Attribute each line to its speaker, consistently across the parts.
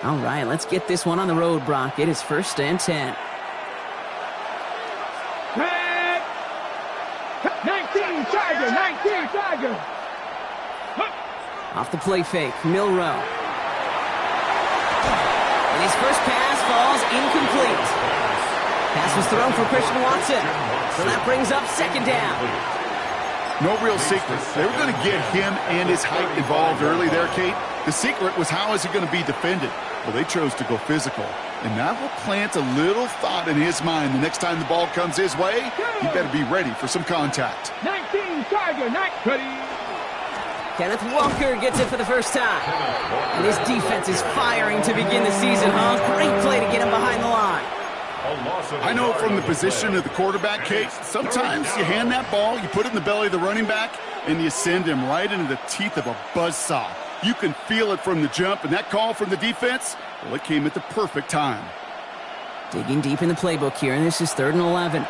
Speaker 1: All right, let's get this one on the road, Brock. It is 1st and 10.
Speaker 2: 19 Tiger.
Speaker 1: Off the play fake, Milrow. And his first pass falls incomplete. Pass was thrown for Christian Watson. So that brings up 2nd down.
Speaker 3: No real secret. They were going to get him and his height involved early there, Kate. The secret was, how is it going to be defended? Well, they chose to go physical. And that will plant a little thought in his mind. The next time the ball comes his way, he better be ready for some contact.
Speaker 2: 19 Tiger, ready.
Speaker 1: Kenneth Walker gets it for the first time. And his defense is firing to begin the season, huh? Great play to get him behind the line.
Speaker 3: I know from the position of the quarterback, Kate, sometimes you hand that ball, you put it in the belly of the running back, and you send him right into the teeth of a buzzsaw. You can feel it from the jump, and that call from the defense, well, it came at the perfect time.
Speaker 1: Digging deep in the playbook here, and this is 3rd and 11.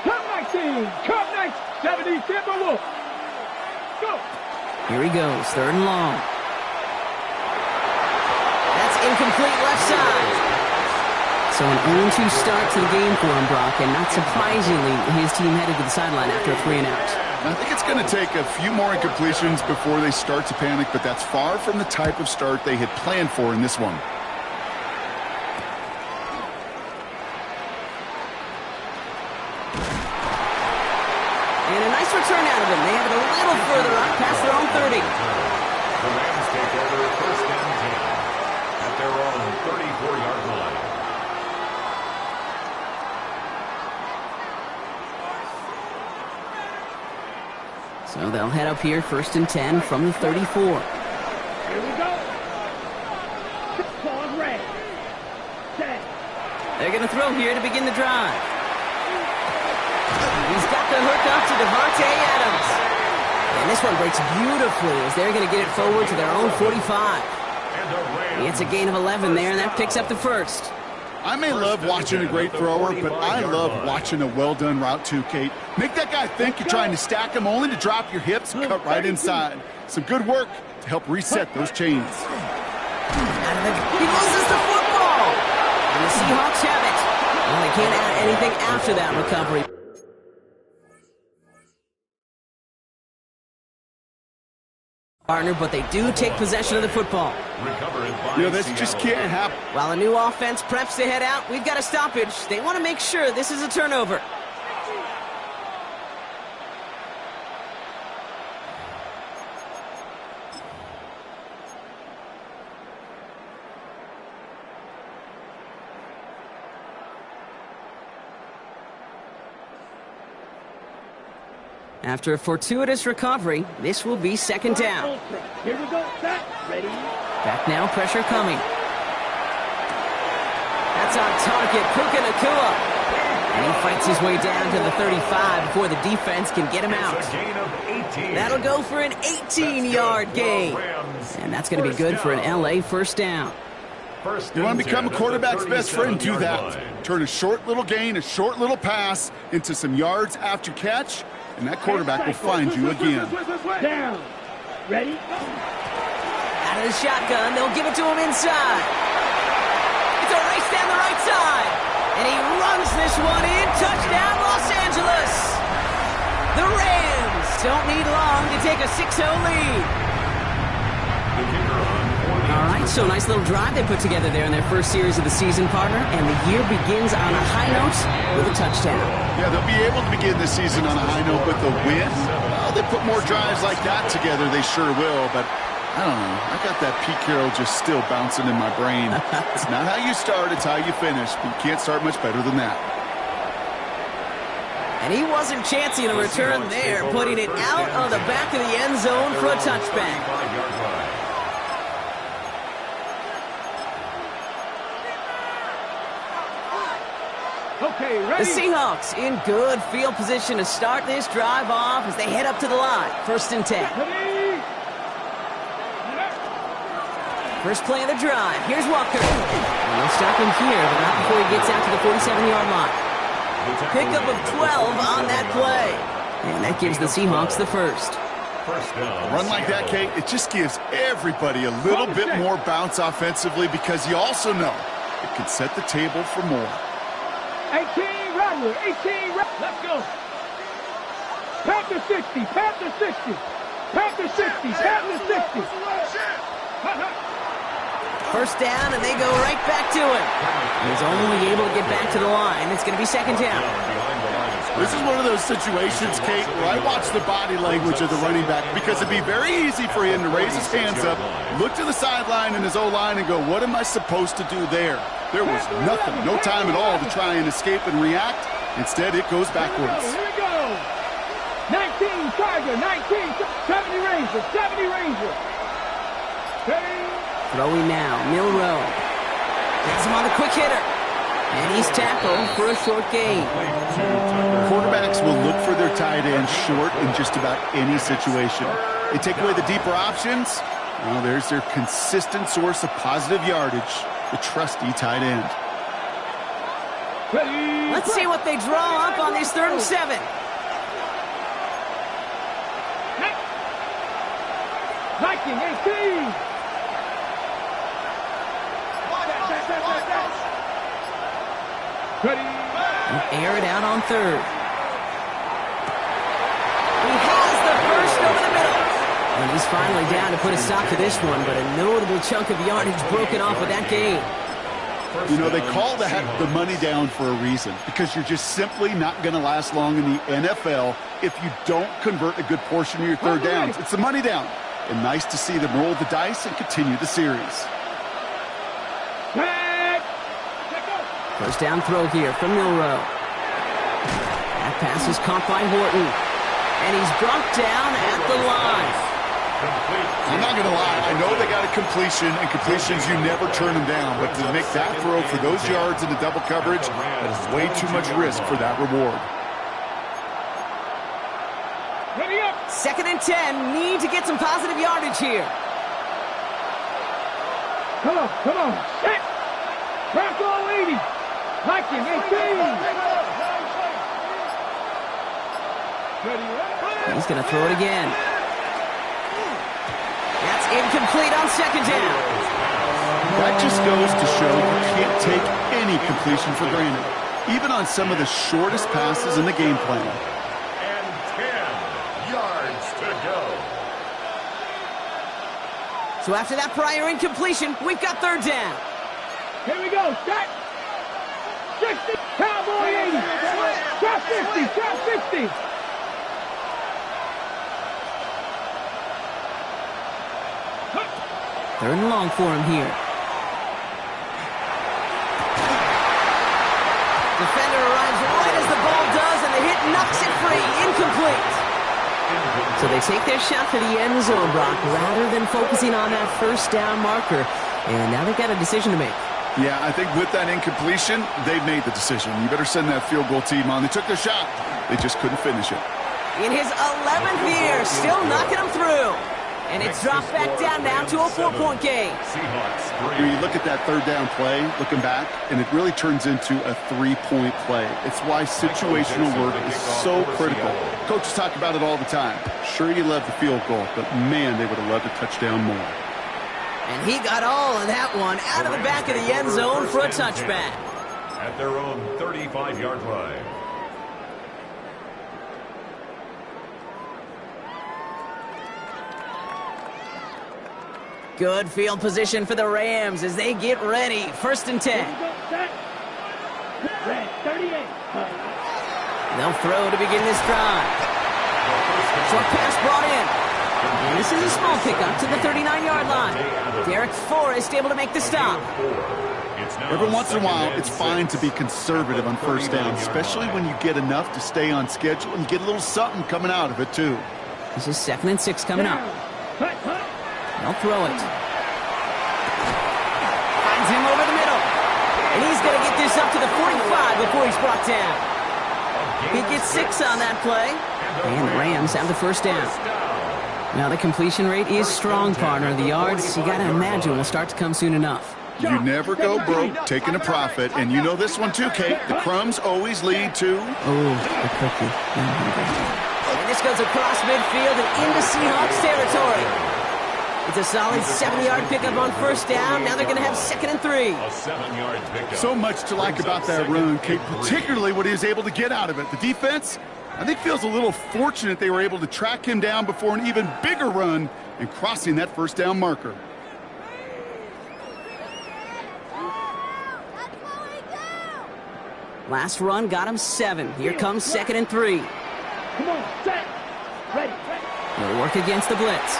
Speaker 2: Come 19, 70, Timberwolves. Go.
Speaker 1: Here he goes, 3rd and long. That's incomplete left side. So an 0-2 start to the game for him, Brock, and not surprisingly, his team headed to the sideline after a 3-and-out.
Speaker 3: I think it's going to take a few more incompletions before they start to panic, but that's far from the type of start they had planned for in this one.
Speaker 1: And a nice return out of him. They have it a little further up past their own 30.
Speaker 4: The Rams take over 1st and 10 at their own 34-yard line.
Speaker 1: So they'll head up here 1st and 10 from the 34.
Speaker 2: Here we go. Pause, red. Set.
Speaker 1: They're going to throw here to begin the drive. He's got the hook up to Devontae Adams. And this one breaks beautifully as they're going to get it forward to their own 45. It's a gain of 11 there, and that picks up the 1st.
Speaker 3: I may love watching a great thrower, but I love watching a well-done route too, Kate. Make that guy think you're trying to stack him only to drop your hips and cut right inside. Some good work to help reset those chains.
Speaker 1: He loses the football. And the Seahawks have it. Well, they can't add anything after that recovery. Partner, but they do take possession of the football.
Speaker 3: You know, this just can't happen.
Speaker 1: While a new offense preps to head out, we've got a stoppage. They want to make sure this is a turnover. After a fortuitous recovery, this will be 2nd down.
Speaker 2: Here we go. Set. Ready.
Speaker 1: Back now, pressure coming. That's on target, Puka Nacua. And he fights his way down to the 35 before the defense can get him out. That'll go for an 18-yard gain. And that's going to be good for an LA 1st down.
Speaker 3: You want to become a quarterback's best friend? Do that. Turn a short little gain, a short little pass into some yards after catch, and that quarterback will find you again.
Speaker 2: Down. Ready.
Speaker 1: Out of the shotgun, they'll give it to him inside. It's a race down the right side. And he runs this one in. Touchdown, Los Angeles. The Rams don't need long to take a 6-0 lead. All right, so nice little drive they put together there in their first series of the season, partner. And the year begins on a high note with a touchdown.
Speaker 3: Yeah, they'll be able to begin this season on a high note with a win. Well, they put more drives like that together, they sure will. But I don't know. I got that Pete Carroll just still bouncing in my brain. It's not how you start, it's how you finish. But you can't start much better than that.
Speaker 1: And he wasn't chancing a return there, putting it out of the back of the end zone for a touchback.
Speaker 2: Okay, ready.
Speaker 1: The Seahawks in good field position to start this drive off as they head up to the line. 1st and 10.
Speaker 2: Ready.
Speaker 1: First play of the drive. Here's Walker. And they'll stop him here, but not before he gets out to the 47-yard line. Pickup of 12 on that play. And that gives the Seahawks the 1st.
Speaker 4: first down.
Speaker 3: A run like that, Kate, it just gives everybody a little bit more bounce offensively because you also know it can set the table for more.
Speaker 2: 18 Rattler, 18 Rattler. Let's go. Panther 60, Panther 60. Panther 60, Panther 60.
Speaker 1: First down, and they go right back to him. He's only able to get back to the line. It's going to be second down.
Speaker 3: This is one of those situations, Kate, where I watch the body language of the running back because it'd be very easy for him to raise his hands up, look to the sideline in his O-line and go, what am I supposed to do there? There was nothing, no time at all to try and escape and react. Instead, it goes backwards.
Speaker 2: Here we go. 19 Tiger, 19, 70 Ranger, 70 Ranger.
Speaker 1: Throwing now, Milroe. Has him on the quick hitter. And he's tackled for a short gain.
Speaker 3: Quarterbacks will look for their tight end short in just about any situation. They take away the deeper options. Well, there's their consistent source of positive yardage, the trusty tight end.
Speaker 1: Let's see what they draw up on this 3rd and 7.
Speaker 2: Viking 18. Ready.
Speaker 1: Air it out on 3rd. He has the first over the middle. And he's finally down to put a stop to this one, but a notable chunk of yardage broken off with that gain.
Speaker 3: You know, they call that the money down for a reason, because you're just simply not going to last long in the NFL if you don't convert a good portion of your third downs. It's the money down. And nice to see them roll the dice and continue the series.
Speaker 1: First down throw here from Milroe. That pass is caught by Horton. And he's brought down at the line.
Speaker 3: I'm not going to lie. I know they got a completion, and completions, you never turn them down. But to make that throw for those yards into double coverage, that is way too much risk for that reward.
Speaker 2: Ready up.
Speaker 1: 2nd and 10. Need to get some positive yardage here.
Speaker 2: Come on, come on. Set. Bronco 80. Viking 18.
Speaker 1: He's going to throw it again. That's incomplete on 2nd down.
Speaker 3: That just goes to show you can't take any completion for granted, even on some of the shortest passes in the game plan.
Speaker 4: And 10 yards to go.
Speaker 1: So after that prior incompletion, we've got 3rd down.
Speaker 2: Here we go. Set. 60. Cowboy 80. Trap 50. Trap 60.
Speaker 1: Third and long for him here. Defender arrives right as the ball does, and the hit knocks it free. Incomplete. So they take their shot for the end zone, Brock, rather than focusing on that first down marker. And now they've got a decision to make.
Speaker 3: Yeah, I think with that incompletion, they've made the decision. You better send that field goal team on. They took their shot. They just couldn't finish it.
Speaker 1: In his 11th year, still knocking them through. And it's dropped back down now to a 4-point game.
Speaker 3: You look at that 3rd down play, looking back, and it really turns into a 3-point play. It's why situational work is so critical. Coaches talk about it all the time. Sure, you love the field goal, but man, they would have loved a touchdown more.
Speaker 1: And he got all of that one out of the back of the end zone for a touchback.
Speaker 4: At their own 35-yard line.
Speaker 1: Good field position for the Rams as they get ready. 1st and 10.
Speaker 2: Red 38.
Speaker 1: They'll throw to begin this drive. Short pass brought in. And this is a small pickup to the 39-yard line. Derek Forrest able to make the stop.
Speaker 3: Every once in a while, it's fine to be conservative on 1st down, especially when you get enough to stay on schedule and get a little something coming out of it, too.
Speaker 1: This is 2nd and 6 coming up. They'll throw it. Finds him over the middle. And he's going to get this up to the 45 before he's brought down. He gets 6 on that play. And the Rams have the 1st down. Now the completion rate is strong, partner. The yards, you got to imagine, will start to come soon enough.
Speaker 3: You never go broke taking a profit. And you know this one too, Kate. The crumbs always lead to...
Speaker 1: Oh, the cookie. This goes across midfield and into Seahawks territory. It's a solid 7-yard pickup on first down. Now they're going to have 2nd and 3.
Speaker 4: A 7-yard pickup.
Speaker 3: So much to like about that run, Kate, particularly what he was able to get out of it. The defense, I think, feels a little fortunate they were able to track him down before an even bigger run and crossing that first down marker.
Speaker 1: Last run got him 7. Here comes 2nd and 3.
Speaker 2: Come on, set. Ready.
Speaker 1: He'll work against the blitz.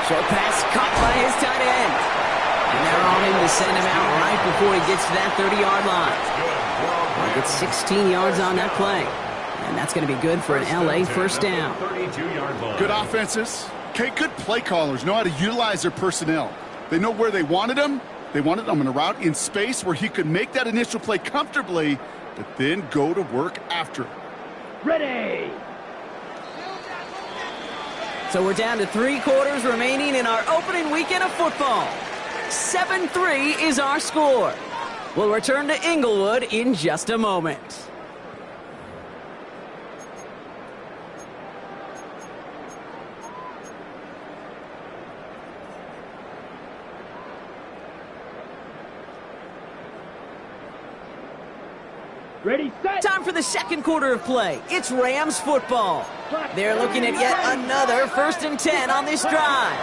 Speaker 1: Short pass caught by his tight end. And they're on him to send him out right before he gets to that 30-yard line. Well, gets 16 yards on that play. And that's going to be good for an LA first down.
Speaker 3: Good offenses. Okay, good play callers know how to utilize their personnel. They know where they wanted him. They wanted him on a route in space where he could make that initial play comfortably, but then go to work after it.
Speaker 2: Ready.
Speaker 1: So we're down to 3 quarters remaining in our opening weekend of football. 7-3 is our score. We'll return to Inglewood in just a moment.
Speaker 2: Ready, set.
Speaker 1: Time for the second quarter of play. It's Rams football. They're looking at yet another 1st and 10 on this drive.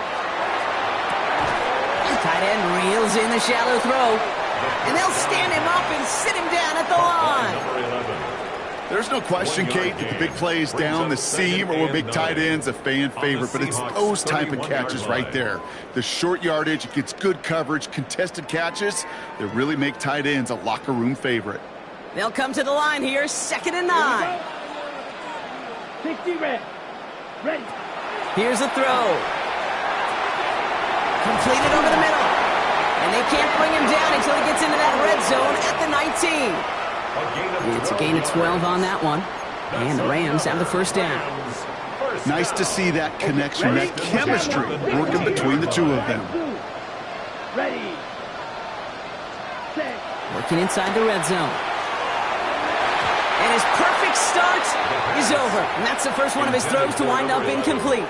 Speaker 1: Tight end reels in the shallow throw. And they'll stand him up and sit him down at the line.
Speaker 3: There's no question, Kate, that the big play is down the seam or big tight end's a fan favorite, but it's those type of catches right there. The short yardage, it gets good coverage, contested catches that really make tight ends a locker room favorite.
Speaker 1: They'll come to the line here, 2nd and 9.
Speaker 2: 60 red. Ready.
Speaker 1: Here's a throw. Completed over the middle. And they can't bring him down until he gets into that red zone at the 19. It's a gain of 12 on that one. And the Rams have the first down.
Speaker 3: Nice to see that connection, that chemistry working between the two of them.
Speaker 2: Ready. Set.
Speaker 1: Working inside the red zone. And his perfect start is over. And that's the first one of his throws to wind up incomplete.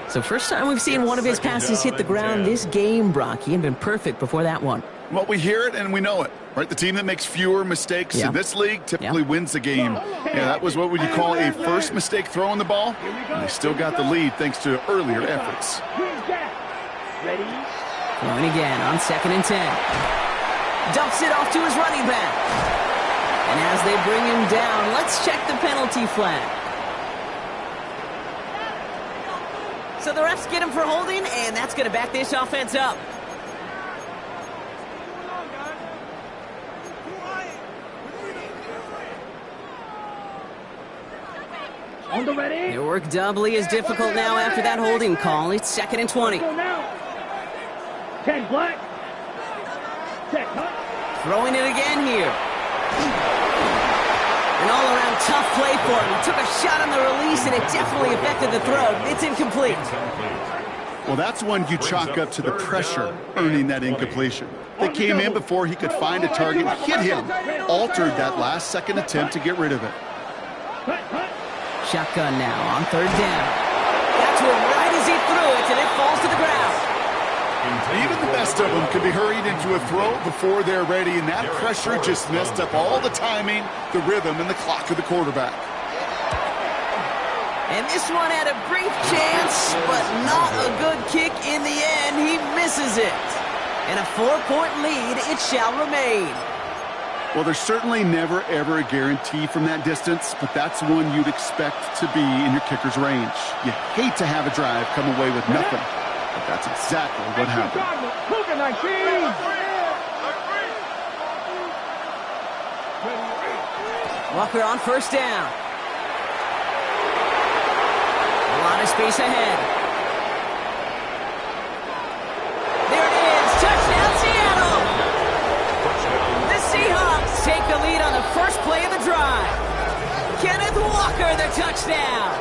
Speaker 1: So first time we've seen one of his passes hit the ground this game, Brock. He had been perfect before that one.
Speaker 3: Well, we hear it and we know it, right? The team that makes fewer mistakes in this league typically wins the game. Yeah, that was what would you call a first mistake throwing the ball. And they still got the lead thanks to earlier efforts.
Speaker 2: Ready.
Speaker 1: Throwing again on 2nd and 10. Dumps it off to his running back. And as they bring him down, let's check the penalty flag. So the refs get him for holding, and that's going to back this offense up.
Speaker 2: On the ready.
Speaker 1: Their work doubly is difficult now after that holding call. It's 2nd and 20.
Speaker 2: Go now. 10 black. Set cut.
Speaker 1: Throwing it again here. An all-around tough play for him. He took a shot on the release, and it definitely affected the throw. It's incomplete.
Speaker 3: Well, that's one you chalk up to the pressure earning that incompletion. They came in before he could find a target, hit him, altered that last-second attempt to get rid of it.
Speaker 1: Shotgun now on 3rd down. Got to him right as he threw it, and it falls to the ground.
Speaker 3: Even the best of them could be hurried into a throw before they're ready, and that pressure just messed up all the timing, the rhythm, and the clock of the quarterback.
Speaker 1: And this one had a brief chance, but not a good kick in the end. He misses it. And a 4-point lead, it shall remain.
Speaker 3: Well, there's certainly never, ever a guarantee from that distance, but that's one you'd expect to be in your kicker's range. You hate to have a drive come away with nothing, but that's exactly what happened.
Speaker 1: Walker on 1st down. A lot of space ahead. There it is. Touchdown, Seattle. The Seahawks take the lead on the first play of the drive. Kenneth Walker, the touchdown.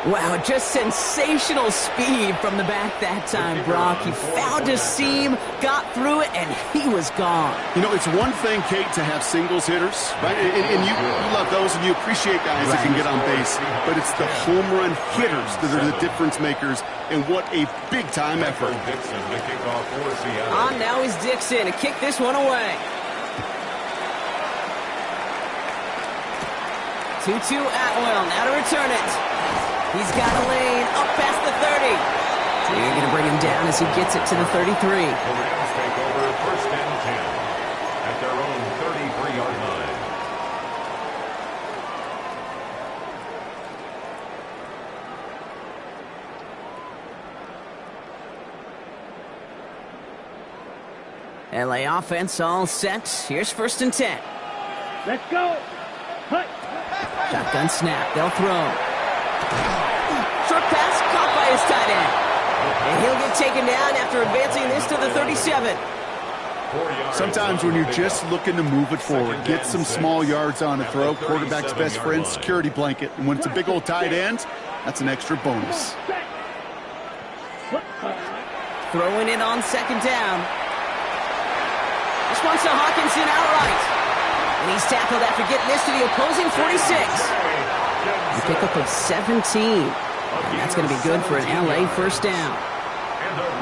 Speaker 1: Wow, just sensational speed from the back that time, Brock. He found a seam, got through it, and he was gone.
Speaker 3: You know, it's one thing, Kate, to have singles hitters, right? And you love those, and you appreciate guys that can get on base. But it's the home run hitters that are the difference makers, and what a big-time effort.
Speaker 1: On now is Dixon to kick this one away. 2-2 Atwell, now to return it. He's got a lane up past the 30. They're going to bring him down as he gets it to the 33.
Speaker 4: The Rams take over first and 10 at their own 33-yard line.
Speaker 1: LA offense all set. Here's first and 10.
Speaker 2: Let's go. Hut.
Speaker 1: Shotgun snap. They'll throw. Short pass caught by his tight end. And he'll get taken down after advancing this to the 37.
Speaker 3: Sometimes when you're just looking to move it forward, get some small yards on a throw, quarterback's best friend, security blanket. And when it's a big old tight end, that's an extra bonus.
Speaker 1: Throwing it on second down. This one's to Hawkinson outright. And he's tackled after getting this to the opposing 46. A pickup of 17. And that's going to be good for an LA first down.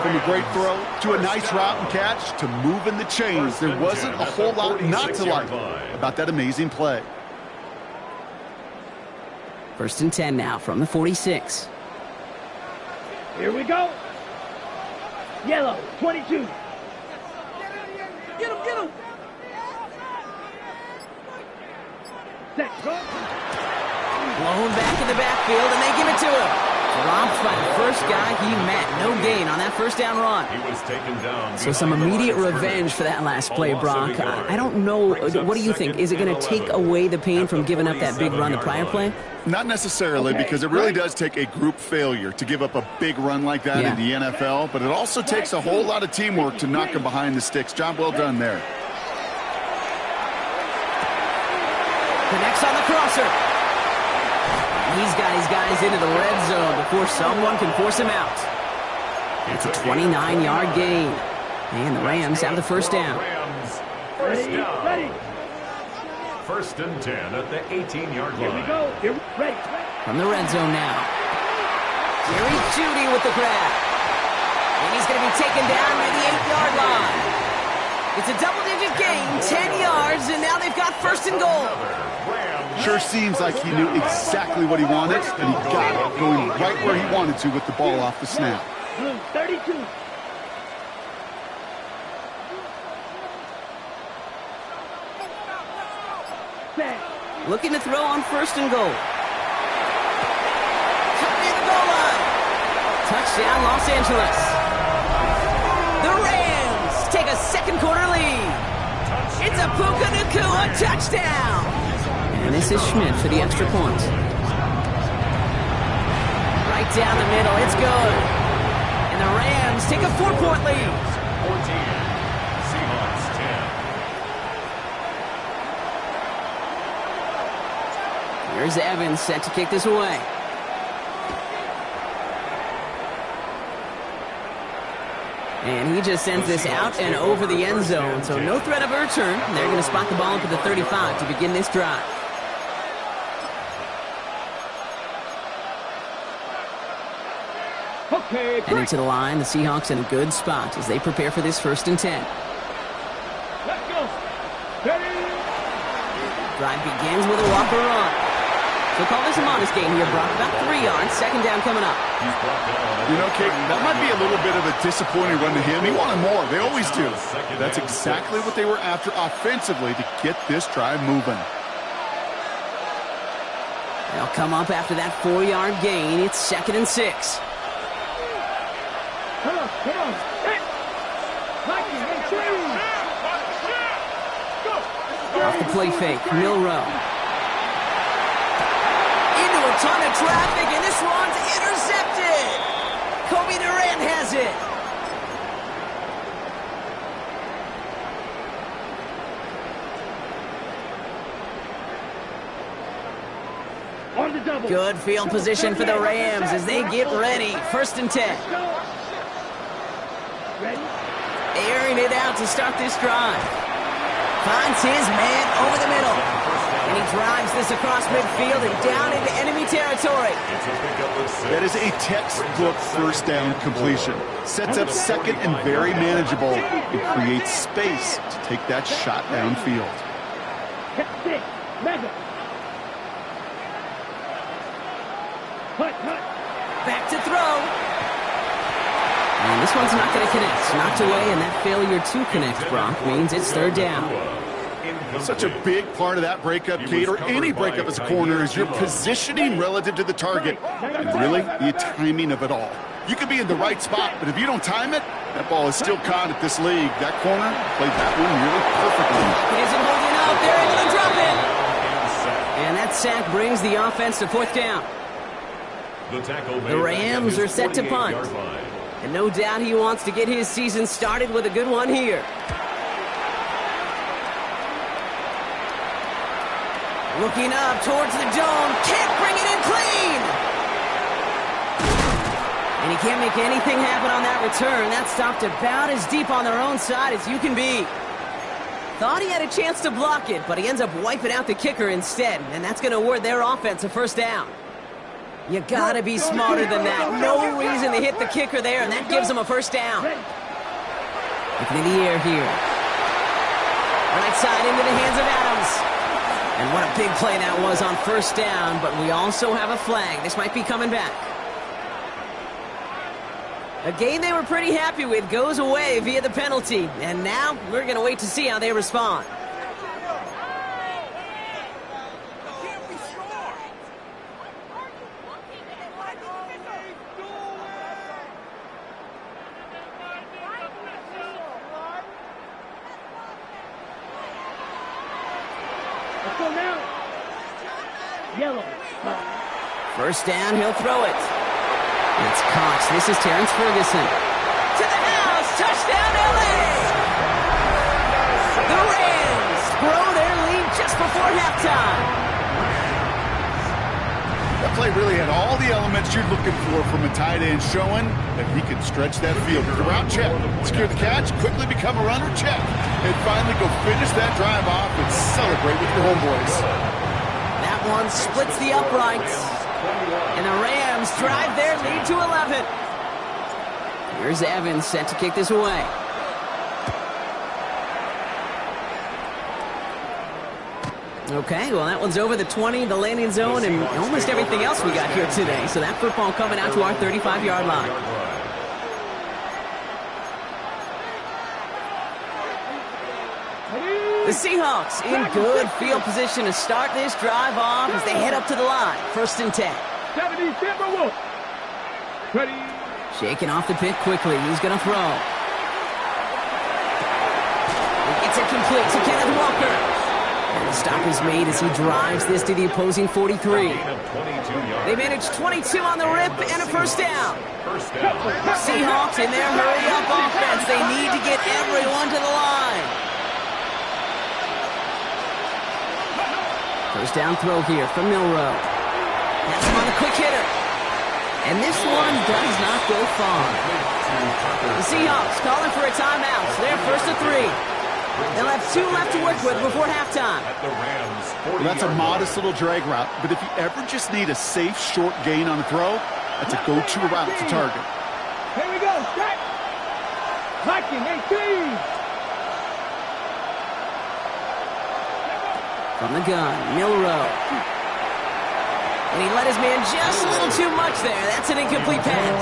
Speaker 3: From a great throw to a nice route and catch to moving the chains, there wasn't a whole lot not to like about that amazing play.
Speaker 1: First and 10 now from the 46.
Speaker 2: Here we go. Yellow, 22. Get him, get him. Set, go.
Speaker 1: Blown back in the backfield, and they give it to him. Dropped by the first guy he met. No gain on that first down run.
Speaker 4: He was taken down.
Speaker 1: So some immediate revenge for that last play, Brock. I don't know. What do you think? Is it going to take away the pain from giving up that big run the prior play?
Speaker 3: Not necessarily, because it really does take a group failure to give up a big run like that in the NFL, but it also takes a whole lot of teamwork to knock him behind the sticks. Job well done there.
Speaker 1: Connects on the crosser. He's got his guys into the red zone before someone can force him out. It's a 29-yard gain. And the Rams have the first down.
Speaker 4: First down. First and 10 at the 18-yard line.
Speaker 2: Here we go. Here we ready.
Speaker 1: From the red zone now. Jerry Jeudy with the grab. And he's going to be taken down near the 8-yard line. It's a double-digit gain, 10 yards, and now they've got first and goal.
Speaker 3: Sure seems like he knew exactly what he wanted, and he got it, going right where he wanted to with the ball off the snap.
Speaker 2: Blue, 32.
Speaker 1: Looking to throw on first and goal. Near the goal line. Touchdown, Los Angeles. The Rams take a second quarter lead. It's a Puka Nacua touchdown. And this is Schmidt for the extra point. Right down the middle, it's good. And the Rams take a 4-point lead.
Speaker 4: 14, Seahawks 10.
Speaker 1: Here's Evans set to kick this away. And he just sends this out and over the end zone. So no threat of a return. They're going to spot the ball up at the 35 to begin this drive.
Speaker 2: Okay,
Speaker 1: Heading to the line, the Seahawks in a good spot as they prepare for this first and 10.
Speaker 2: let's go. Ready.
Speaker 1: Drive begins with a walker run. So call this a modest gain here, Brock. About 3 yards. Second down coming up.
Speaker 3: You know, Kate, that might be a little bit of a disappointing run to him. He wanted more. They always do. That's exactly what they were after offensively to get this drive moving.
Speaker 1: They'll come up after that 4-yard gain. It's second and 6.
Speaker 2: Come on, come on. Hey. Mikey, hey, change.
Speaker 1: Off the play fake, Milrow. Into a ton of traffic, and this one's intercepted. Kobe Durant has it.
Speaker 2: On the double.
Speaker 1: Good field position for the Rams as they get ready. 1st and 10.
Speaker 2: Ready?
Speaker 1: Airing it out to start this drive. Finds his man over the middle. And he drives this across midfield and down into enemy territory.
Speaker 3: That is a textbook first down completion. Sets up second and very manageable and creates space to take that shot downfield.
Speaker 2: Six. Mega. Hut.
Speaker 1: Back to throw. And this one's not going to connect. Knocked away, and that failure to connect, Brock, means it's 3rd down.
Speaker 3: Such a big part of that breakup, Kate, or any breakup as a corner, is your positioning relative to the target, and really, the timing of it all. You could be in the right spot, but if you don't time it, that ball is still caught at this league. That corner played that one really perfectly.
Speaker 1: It isn't holding up. They're able to drop it. And that sack brings the offense to 4th down. The Rams are set to punt. And no doubt he wants to get his season started with a good one here. Looking up towards the dome. Can't bring it in clean. And he can't make anything happen on that return. That stopped about as deep on their own side as you can be. Thought he had a chance to block it, but he ends up wiping out the kicker instead. And that's going to award their offense a 1st down. You gotta be smarter than that. No reason to hit the kicker there, and that gives him a 1st down. Looking in the air here. Right side into the hands of Adams. And what a big play that was on 1st down, but we also have a flag. This might be coming back. A game they were pretty happy with goes away via the penalty, and now we're gonna wait to see how they respond.
Speaker 2: So now, yellow.
Speaker 1: 1st down, he'll throw it. It's Cox. This is Terrence Ferguson. To the house, touchdown LA! The Rams grow their lead just before halftime.
Speaker 3: That play really had all the elements you're looking for from a tight end, showing that he can stretch that field. Route check, secure the catch, quickly become a runner, check, and finally go finish that drive off and celebrate with your homeboys.
Speaker 1: That one splits the uprights, and the Rams drive their lead to 11. Here's Evans set to kick this away. Okay, well, that one's over the 20, the landing zone, and almost everything else we got here today. So that football coming out to our 35-yard line. The Seahawks in good field position to start this drive off as they head up to the line. 1st and 10.
Speaker 2: 70 Timberwolves. Ready.
Speaker 1: Shaking off the pick quickly. He's going to throw. It's incomplete to Kenneth Walker. And the stop is made as he drives this to the opposing 43. They managed 22 on the rip and a 1st down. Seahawks in their hurry-up offense. They need to get everyone to the line. 1st down throw here from Milrow. That's him on a quick hitter. And this one does not go far. The Seahawks calling for a timeout. So they're 1st and 3. They'll have 2 left to work with before halftime.
Speaker 3: Well, that's a modest little drag route, but if you ever just need a safe, short gain on a throw, that's a go-to route to target.
Speaker 2: Here we go, strike. Viking 18.
Speaker 1: From the gun, Milrow. And he let his man just a little too much there. That's an incomplete pass.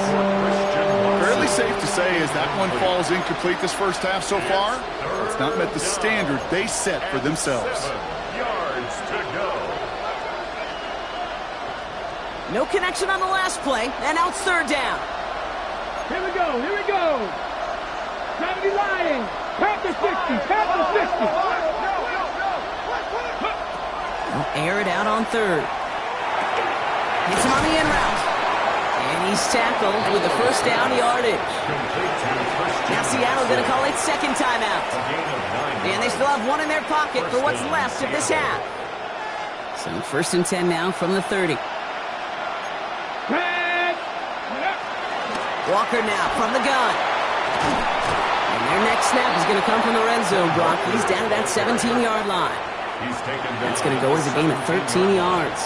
Speaker 3: Fairly safe to say as that one falls incomplete this first half so far, it's not met the standard they set for themselves.
Speaker 4: 7 yards to go.
Speaker 1: No connection on the last play, and now it's 3rd down.
Speaker 2: Here we go, here we go. 70 Lions. Panther 60, Panther 60.
Speaker 1: They'll air it out on 3rd. Hits him on the in route. And he's tackled with the 1st down yardage. Now Seattle going to call it 2nd timeout. And they still have 1 in their pocket for what's left of this half. So 1st and 10 now from the 30. Walker now from the gun. And their next snap is going to come from the red zone, Brock. He's down at that 17-yard line. That's going to go as a gain of 13 yards.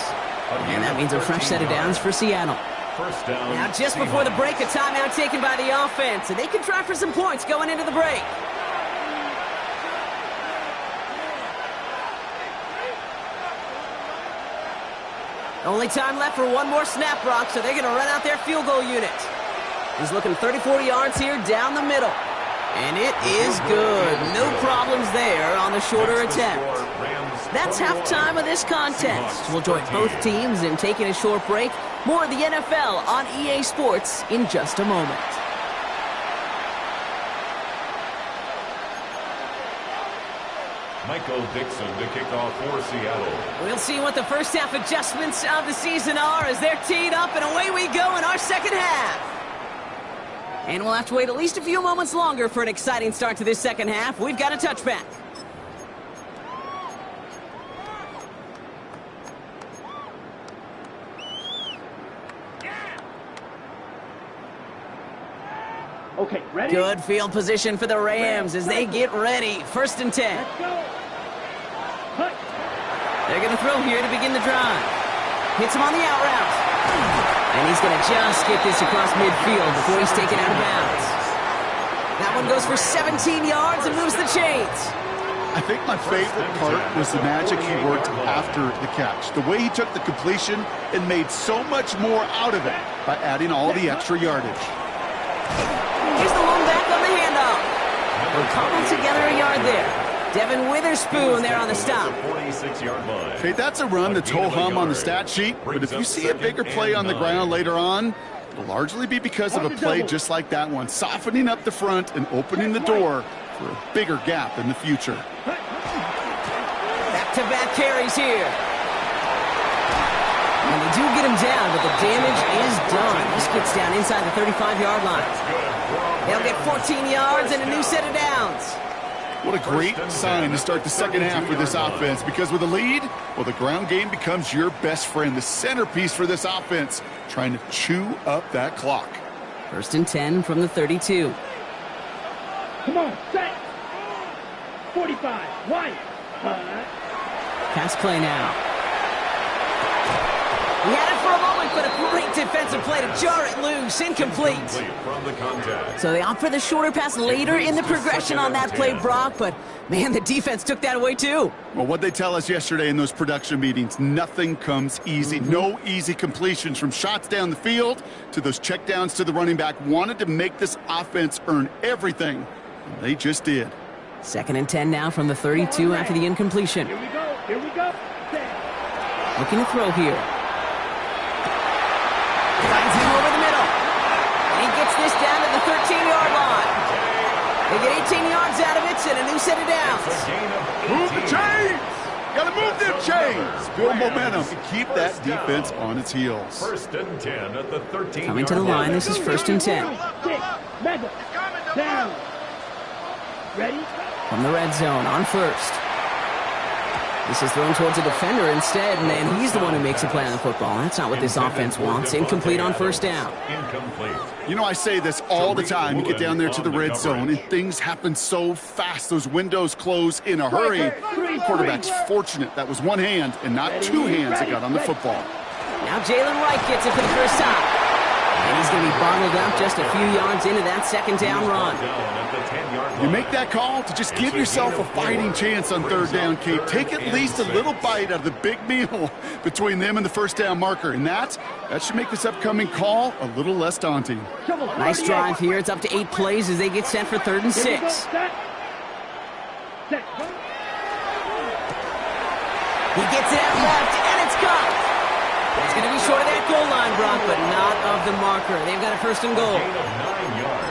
Speaker 1: And that means a fresh set of downs for Seattle.
Speaker 4: First down.
Speaker 1: Now, just before the break, a timeout taken by the offense, and they can try for some points going into the break. Only time left for one more snap, Brock, so they're going to run out their field goal unit. He's looking 34 yards here down the middle. And it is good. No problems there on the shorter attempt. That's halftime of this contest. We'll join both teams in taking a short break. More of the NFL on EA Sports in just a moment.
Speaker 4: Michael Dixon to kick off for Seattle.
Speaker 1: We'll see what the first half adjustments of the season are as they're teed up, and away we go in our second half. And we'll have to wait at least a few moments longer for an exciting start to this second half. We've got a touchback.
Speaker 2: Okay, ready?
Speaker 1: Good field position for the Rams as they get ready. 1st and 10.
Speaker 2: Let's go. Hut.
Speaker 1: They're going to throw here to begin the drive. Hits him on the out route. And he's going to just get this across midfield before he's taken out of bounds. That one goes for 17 yards and moves the chains.
Speaker 3: I think my favorite part was the magic he worked after the catch. The way he took the completion and made so much more out of it by adding all the extra yardage.
Speaker 1: Here's the lone back on the handoff. We're cobbled together a yard there. Devin Witherspoon there on the stop.
Speaker 3: Okay, that's a run that's ho-hum on the stat sheet, but if you see a bigger play on the ground later on, it'll largely be because of a play just like that one, softening up the front and opening the door for a bigger gap in the future.
Speaker 1: Back-to-back carries here. And they do get him down, but the damage is done. This gets down inside the 35-yard line. They'll get 14 yards and a new set of downs.
Speaker 3: What a great sign to start the second half for this offense, because with a lead, well, the ground game becomes your best friend, the centerpiece for this offense, trying to chew up that clock.
Speaker 1: 1st and 10 from the 32.
Speaker 2: Come on, set. 45, wide.
Speaker 1: Pass play now. He had it for a moment, but a great defensive play to jar it loose. Incomplete.
Speaker 4: From the contact.
Speaker 1: So they opt for the shorter pass later in the progression on that play, Brock, but man, the defense took that away too.
Speaker 3: Well, what they tell us yesterday in those production meetings, nothing comes easy. No easy completions, from shots down the field to those checkdowns to the running back. Wanted to make this offense earn everything, and they just did.
Speaker 1: 2nd and 10 now from the 32 after the incompletion.
Speaker 2: Here we go, here we go.
Speaker 1: Looking to throw here. Finds him over the middle. And he gets this down to the 13-yard line. They get 18 yards out of it and a new set of downs.
Speaker 3: Move the chains! Gotta move them chains! Build momentum and keep that defense on its heels.
Speaker 4: 1st and 10 at the 13.
Speaker 1: Coming to the line, this is 1st and 10.
Speaker 2: Mega. Down. Ready?
Speaker 1: From the red zone on 1st. This is thrown towards a defender instead, and he's the one who makes a play on the football. That's not what this offense wants. Incomplete on 1st down.
Speaker 4: Incomplete.
Speaker 3: You know, I say this all the time. You get down there to the red zone, and things happen so fast. Those windows close in a hurry. The quarterback's fortunate. That was one hand and not two hands that got on the football.
Speaker 1: Now Jalen Wright gets it for the first time. And he's going to be bottled up just a few yards into that 2nd down run.
Speaker 3: You make that call to just give yourself a fighting chance on 3rd down, Kate. Take at least a little bite out of the big meal between them and the 1st down marker. And that should make this upcoming call a little less daunting.
Speaker 1: Nice drive here. It's up to 8 plays as they get set for 3rd and 6.
Speaker 2: Set.
Speaker 1: He gets it out left, and it's caught. It's going to be short of that goal line, Brock, but not of the marker. They've got a 1st and goal.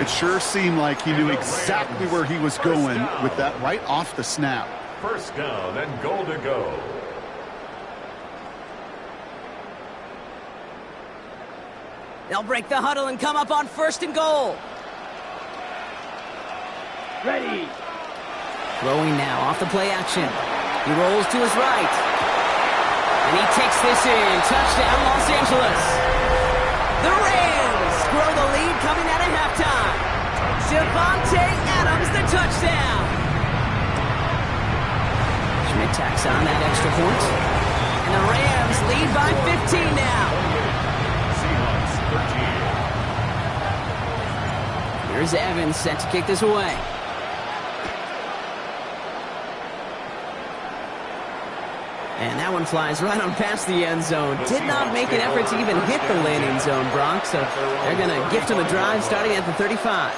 Speaker 3: It sure seemed like he knew exactly where he was going with that right off the snap.
Speaker 4: 1st down and goal to go.
Speaker 1: They'll break the huddle and come up on 1st and goal.
Speaker 2: Ready.
Speaker 1: Throwing now off the play action. He rolls to his right. And he takes this in. Touchdown, Los Angeles. The Rams grow the lead coming out of halftime. Devontae Adams, the touchdown. Schmidt tacks on that extra point. And the Rams lead by 15 now.
Speaker 4: Seahawks 13.
Speaker 1: Here's Evans set to kick this away. And that one flies right on past the end zone. Did not make an effort to even hit the landing zone, Bronx. So they're going to gift him a drive starting at the 35.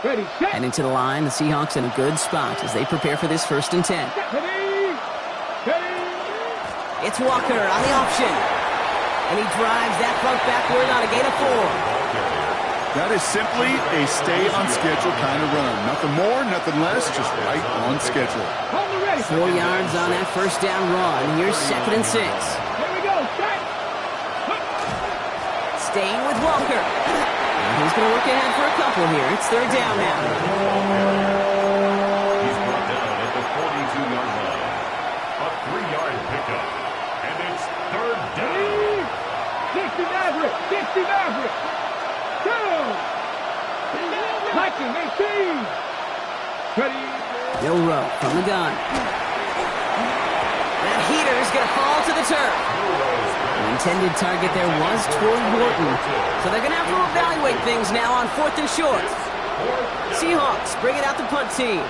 Speaker 2: Ready, set.
Speaker 1: Heading to the line, the Seahawks in a good spot as they prepare for this 1st and 10.
Speaker 2: Ready, ready.
Speaker 1: It's Walker on the option. And he drives that front backward on a gain of 4.
Speaker 3: That is simply a stay-on-schedule kind of run. Nothing more, nothing less, just right on schedule.
Speaker 1: 4 yards on that 1st down run. Here's 2nd and 6.
Speaker 2: Here we go, set.
Speaker 1: Staying with Walker. And he's going to look ahead for a couple here. It's 3rd down now.
Speaker 4: He's brought down at the 42-yard line. A 3-yard pickup. And it's 3rd down.
Speaker 2: 60 Maverick, 60 Maverick. Liking 18. Ready.
Speaker 1: Bill Rowe from the gun. That heater is going to fall to the turf. The intended target there was toward Morton. So they're going to have to evaluate things now on 4th and short. Seahawks bring it out the punt team.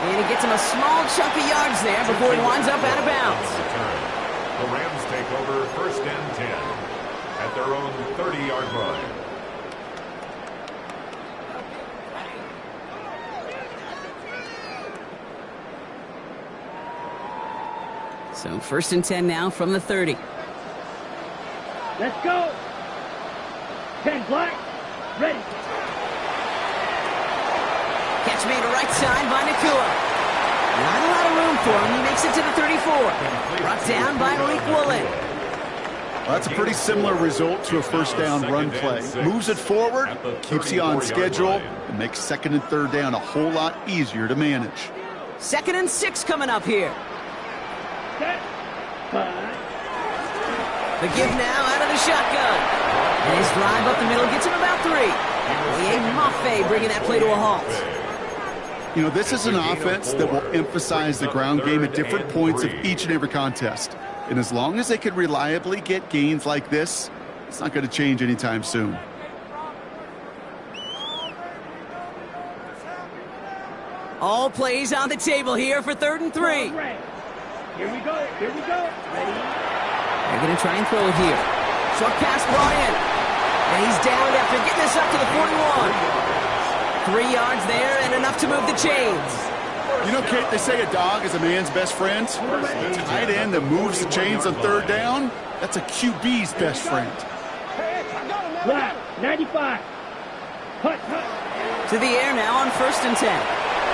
Speaker 1: And he gets him a small chunk of yards there before he winds up out of bounds.
Speaker 4: The Rams take over 1st and 10 at their own 30-yard line.
Speaker 1: So 1st and 10 now from the 30.
Speaker 2: Let's go. 10 black. Ready.
Speaker 1: Catch made right side by Nfgl. Not a lot of room for him. He makes it to the 34. Brought down by Malik Woolen.
Speaker 3: Well, that's a pretty similar result to a 1st down run play. Moves it forward, keeps you on schedule, and makes 2nd and 3rd down a whole lot easier to manage.
Speaker 1: 2nd and 6 coming up here.
Speaker 2: Set. 5.
Speaker 1: The give now out of the shotgun. And his drive up the middle gets him about 3. Oye Mafe bringing that play to a halt.
Speaker 3: You know, this is an offense that will emphasize the ground game at different points of each and every contest. And as long as they can reliably get gains like this, it's not going to change anytime soon.
Speaker 1: All plays on the table here for 3rd and 3.
Speaker 2: Here we go. Here we go. Ready.
Speaker 1: They're going to try and throw it here. Short pass brought in. And he's down after getting this up to the 41. 3 yards there and enough to move the chains.
Speaker 3: You know, Kate, they say a dog is a man's best friend. The tight end that moves the chains on 3rd down, that's a QB's best friend.
Speaker 2: Black. 95. Hut, hut.
Speaker 1: To the air now on 1st and 10.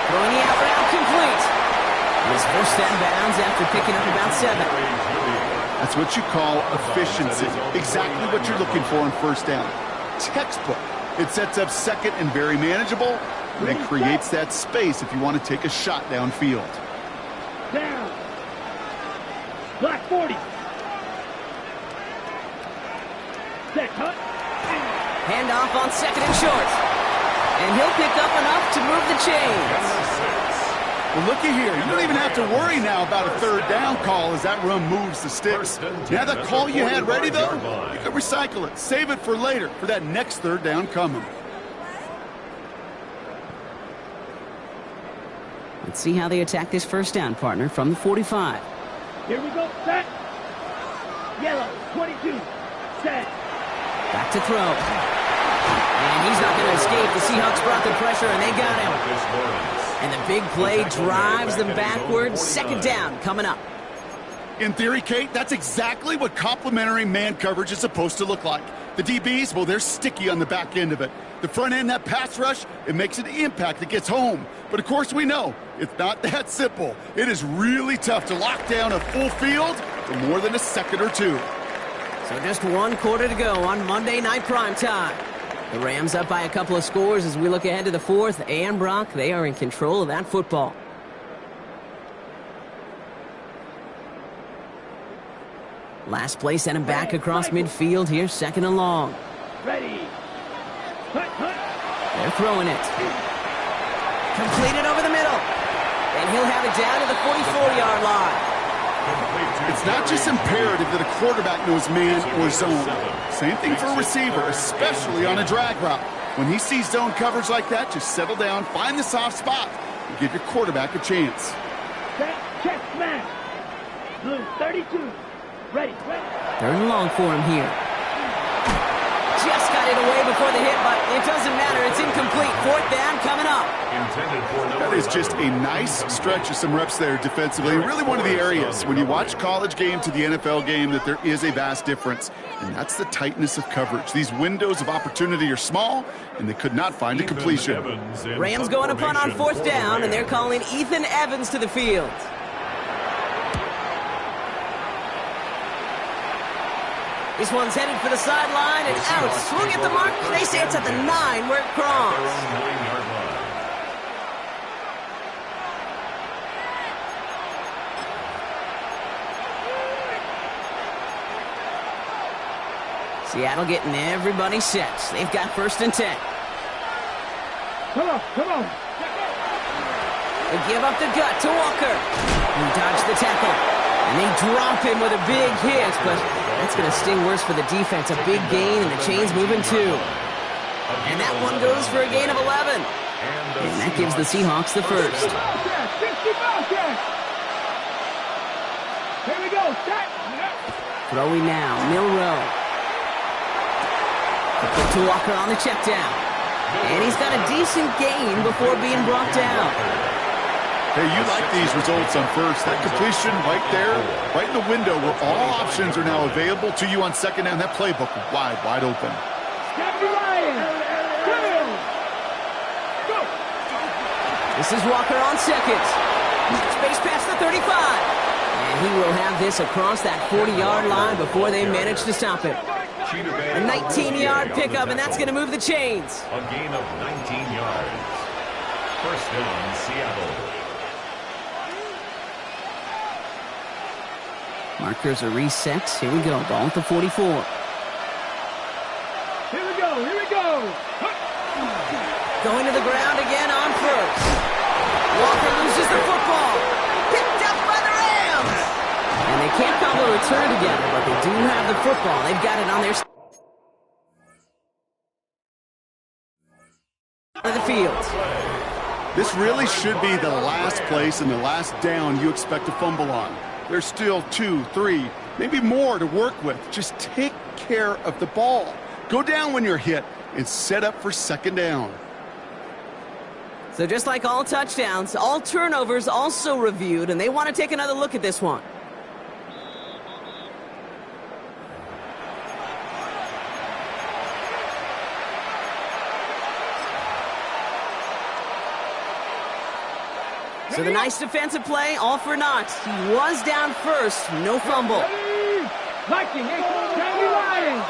Speaker 1: Throwing the out route complete. He's forced out of bounds after picking up about 7.
Speaker 3: That's what you call efficiency. Exactly what you're looking for on 1st down. Textbook. It sets up 2nd and very manageable, and it creates that space if you want to take a shot downfield.
Speaker 2: Down. Black 40. Set, hut.
Speaker 1: Handoff on 2nd and short. And he'll pick up enough to move the chains.
Speaker 3: Well, looky here. You don't even have to worry now about a 3rd down call as that run moves the sticks. Now that call you had ready, though, you can recycle it. Save it for later, for that next 3rd down coming.
Speaker 1: Let's see how they attack this 1st down, partner, from the 45.
Speaker 2: Here we go. Set. Yellow. 22. Set.
Speaker 1: Back to throw. And he's not going to escape. The Seahawks brought the pressure, and they got him. And the big play drives them backwards. 2nd down coming up.
Speaker 3: In theory, Kate, that's exactly what complementary man coverage is supposed to look like. The DBs, well, they're sticky on the back end of it. The front end, that pass rush, it makes an impact that gets home. But, of course, we know it's not that simple. It is really tough to lock down a full field for more than a second or two.
Speaker 1: So just 1 quarter to go on Monday Night Primetime. The Rams up by a couple of scores as we look ahead to the fourth. And Brock, they are in control of that football. Last play sent him back across midfield here, 2nd and long.
Speaker 2: Ready.
Speaker 1: They're throwing it. Completed over the middle. And he'll have it down to the 44-yard line.
Speaker 3: It's not just imperative that a quarterback knows man or zone. Same thing for a receiver, especially on a drag route. When he sees zone coverage like that, just settle down, find the soft spot, and give your quarterback a chance.
Speaker 2: Check, smash. Blue 32. Ready.
Speaker 1: 3rd and long for him here. Just got it away before the hit, but it doesn't matter. It's incomplete. 4th down coming up.
Speaker 3: That is just a nice stretch of some reps there defensively. Really one of the areas when you watch college game to the NFL game that there is a vast difference, and that's the tightness of coverage. These windows of opportunity are small, and they could not find a completion.
Speaker 1: Rams going to punt on 4th down, and they're calling Ethan Evans to the field. This one's headed for the sideline and out. Swung at the mark. They say it's at the 9 where it crossed. Seattle getting everybody set. They've got 1st and 10.
Speaker 2: Come on.
Speaker 1: They give up the gut to Walker. He dodged the tackle. And they drop him with a big hit, but that's going to sting worse for the defense. A big gain, and the chain's moving too. And that one goes for a gain of 11. And that gives the Seahawks the first.
Speaker 2: Here we go.
Speaker 1: Throwing now, Milrow. Put to Walker on the check down. And he's got a decent gain before being brought down.
Speaker 3: Hey, you like these results on 1st. That completion right there, right in the window where all options are now available to you on 2nd down. That playbook wide open.
Speaker 1: This is Walker on 2nd. Space past the 35. And he will have this across that 40-yard line before they manage to stop him. A 19-yard pickup, and that's going to move the chains.
Speaker 4: A gain of 19 yards. 1st down, Seattle.
Speaker 1: Markers are reset. Here we go. Ball at the 44.
Speaker 2: Here we go.
Speaker 1: Going to the ground again on 1st. Walker loses the football. Picked up by the Rams. And they can't cobble a return together, but they do have the football. They've got it on their of the field.
Speaker 3: This really should be the last place and the last down you expect to fumble on. There's still 2, 3, maybe more to work with. Just take care of the ball. Go down when you're hit and set up for 2nd down.
Speaker 1: So just like all touchdowns, all turnovers also reviewed, and they want to take another look at this one. So the nice defensive play, all for naught. He was down 1st, no fumble.
Speaker 2: Viking, County Lions.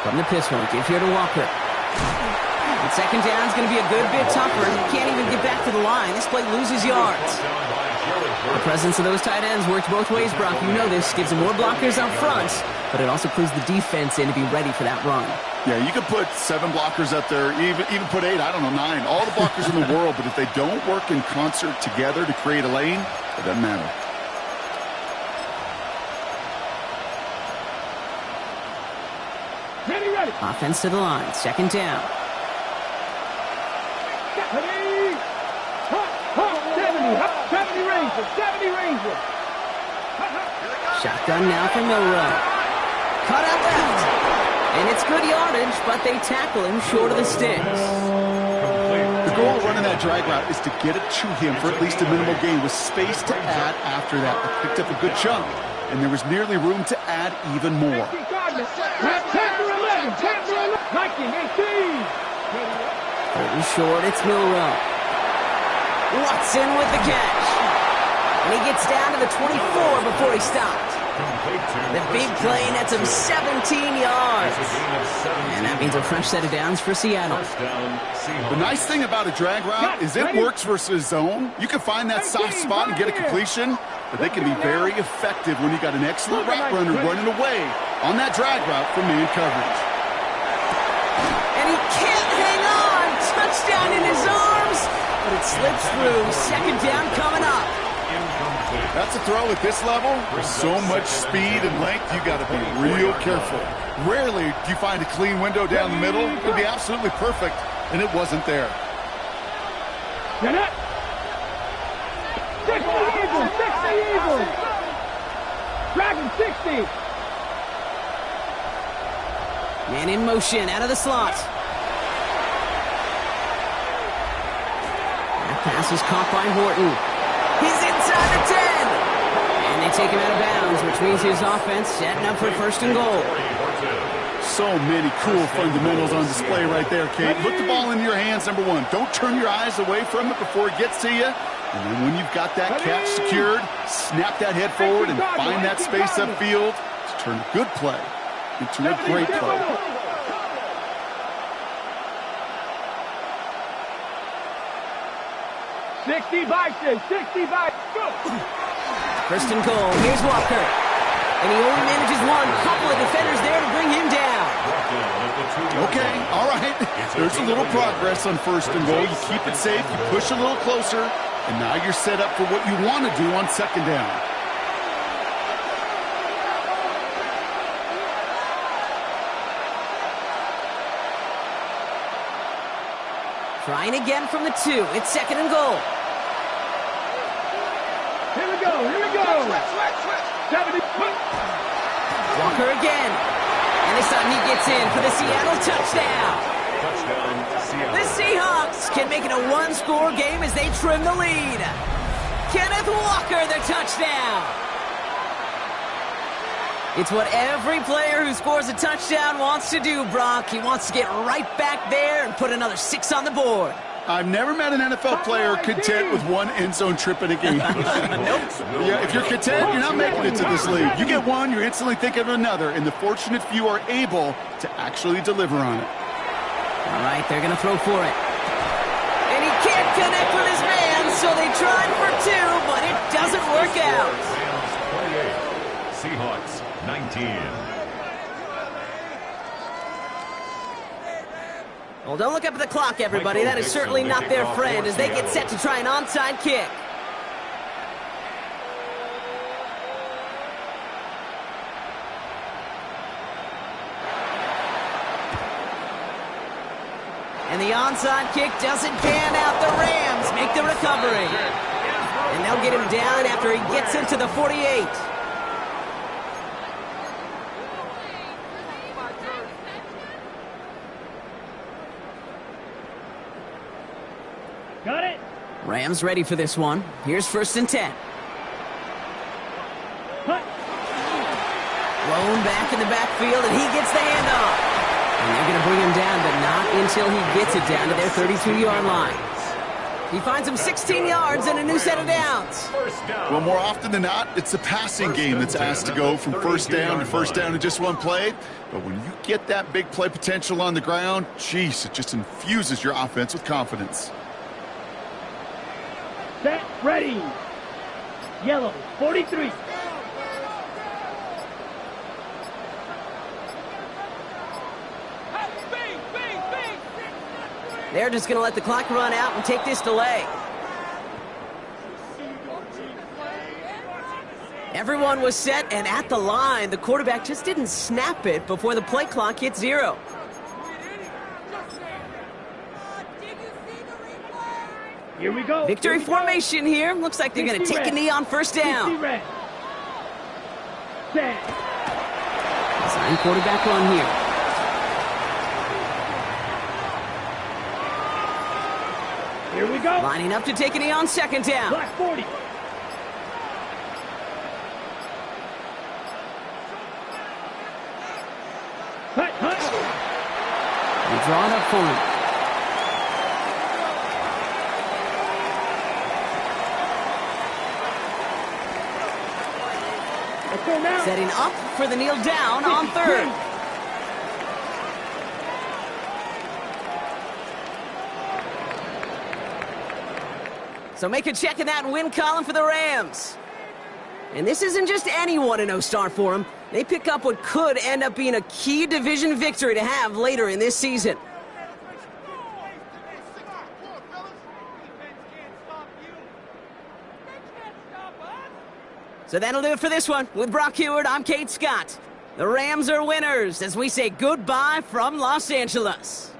Speaker 1: From the pistol, give here to Walker. And 2nd down is going to be a good bit tougher. He can't even get back to the line. This play loses yards. The presence of those tight ends works both ways, Brock. You know this. Gives them more blockers up front, but it also clues the defense in to be ready for that run.
Speaker 3: Yeah, you could put 7 blockers up there, even put 8, I don't know, 9. All the blockers in the world, but if they don't work in concert together to create a lane, it doesn't matter.
Speaker 2: Ready.
Speaker 1: Offense to the line, 2nd down.
Speaker 2: 70 Rangers.
Speaker 1: Shotgun now for Milrow. Cut out left. And it's good yardage, but they tackle him short of the sticks.
Speaker 3: The goal of running that drag route is to get it to him for at least a minimal gain with space to add after that. They picked up a good chunk, and there was nearly room to add even more.
Speaker 2: Viking 18.
Speaker 1: Third and short, it's Milrow. Watson with the catch. And he gets down to the 24 before he stopped. The big play nets him 17 yards. And that means a fresh set of downs for Seattle.
Speaker 3: The nice thing about a drag route is it works versus zone. You can find that soft spot and get a completion, but they can be very effective when you got an excellent route runner running away on that drag route from man coverage.
Speaker 1: And he can't hang on. Touchdown in his arms, but it slips through. Second down coming up.
Speaker 3: That's a throw at this level. With so much speed and length, you got to be real careful. Rarely do you find a clean window down the middle. It would be absolutely perfect, and it wasn't there.
Speaker 2: Get it! 60 Eagles! 60 Eagles! Dragon 60!
Speaker 1: Man in motion, out of the slot. That pass was caught by Horton. He's inside the 10. And they take him out of bounds, which means his offense setting up for first and goal.
Speaker 3: So many cool fundamentals on display right there, Kate. Put the ball in your hands, number one. Don't turn your eyes away from it before it gets to you. And then when you've got that catch secured, snap that head forward and find that space upfield to turn a good play into a great play.
Speaker 1: Kristen Cole, here's Walker. And he only manages one. Couple of defenders there to bring him down.
Speaker 3: Okay, all right. There's a little progress on first and goal. You keep it safe, you push a little closer, and now you're set up for what you want to do on second down.
Speaker 1: Trying again from the 2. It's second and goal.
Speaker 2: Here we go, here we go. 70.
Speaker 1: Walker again. And this time he gets in for the Seattle touchdown. The Seahawks can make it a one-score game as they trim the lead. Kenneth Walker, the touchdown. It's what every player who scores a touchdown wants to do, Brock. He wants to get right back there and put another 6 on the board.
Speaker 3: I've never met an NFL player content with one end zone trip in a game.
Speaker 1: Nope.
Speaker 3: Yeah, if you're content, you're not making it to this league. You get one, you're instantly thinking of another, and the fortunate few are able to actually deliver on it.
Speaker 1: All right, they're going to throw for it. And he can't connect with his man, so they tried for 2, but it doesn't work out.
Speaker 4: Seahawks 19.
Speaker 1: Well, don't look up at the clock, everybody. That is certainly not their friend as they get set to try an onside kick. And the onside kick doesn't pan out. The Rams make the recovery. And they'll get him down after he gets into the 48.
Speaker 2: Got it.
Speaker 1: Rams ready for this one. Here's first and 10. Blown back in the backfield, and he gets the handoff. And they're going to bring him down, but not until he gets it down to their 32-yard line. He finds him 16 yards and a new set of downs.
Speaker 3: Well, more often than not, it's the passing game that's asked to go from first down to first down in just one play. But when you get that big play potential on the ground, geez, it just infuses your offense with confidence.
Speaker 2: Set, ready. Yellow, 43.
Speaker 1: They're just going to let the clock run out and take this delay. Everyone was set and at the line. The quarterback just didn't snap it before the play clock hit 0.
Speaker 2: Here we go.
Speaker 1: Victory formation here. Looks like they're going to take a knee on first down. Sign quarterback run here.
Speaker 2: Here we go.
Speaker 1: Lining up to take a knee on second down.
Speaker 2: Black 40. Hut.
Speaker 1: And draw it up for him.
Speaker 2: Let's go now.
Speaker 1: Setting up for the kneel down on third. So make a check in that win column for the Rams. And this isn't just any 1-0 start for them. They pick up what could end up being a key division victory to have later in this season. So that'll do it for this one. With Brock Heward, I'm Kate Scott. The Rams are winners as we say goodbye from Los Angeles.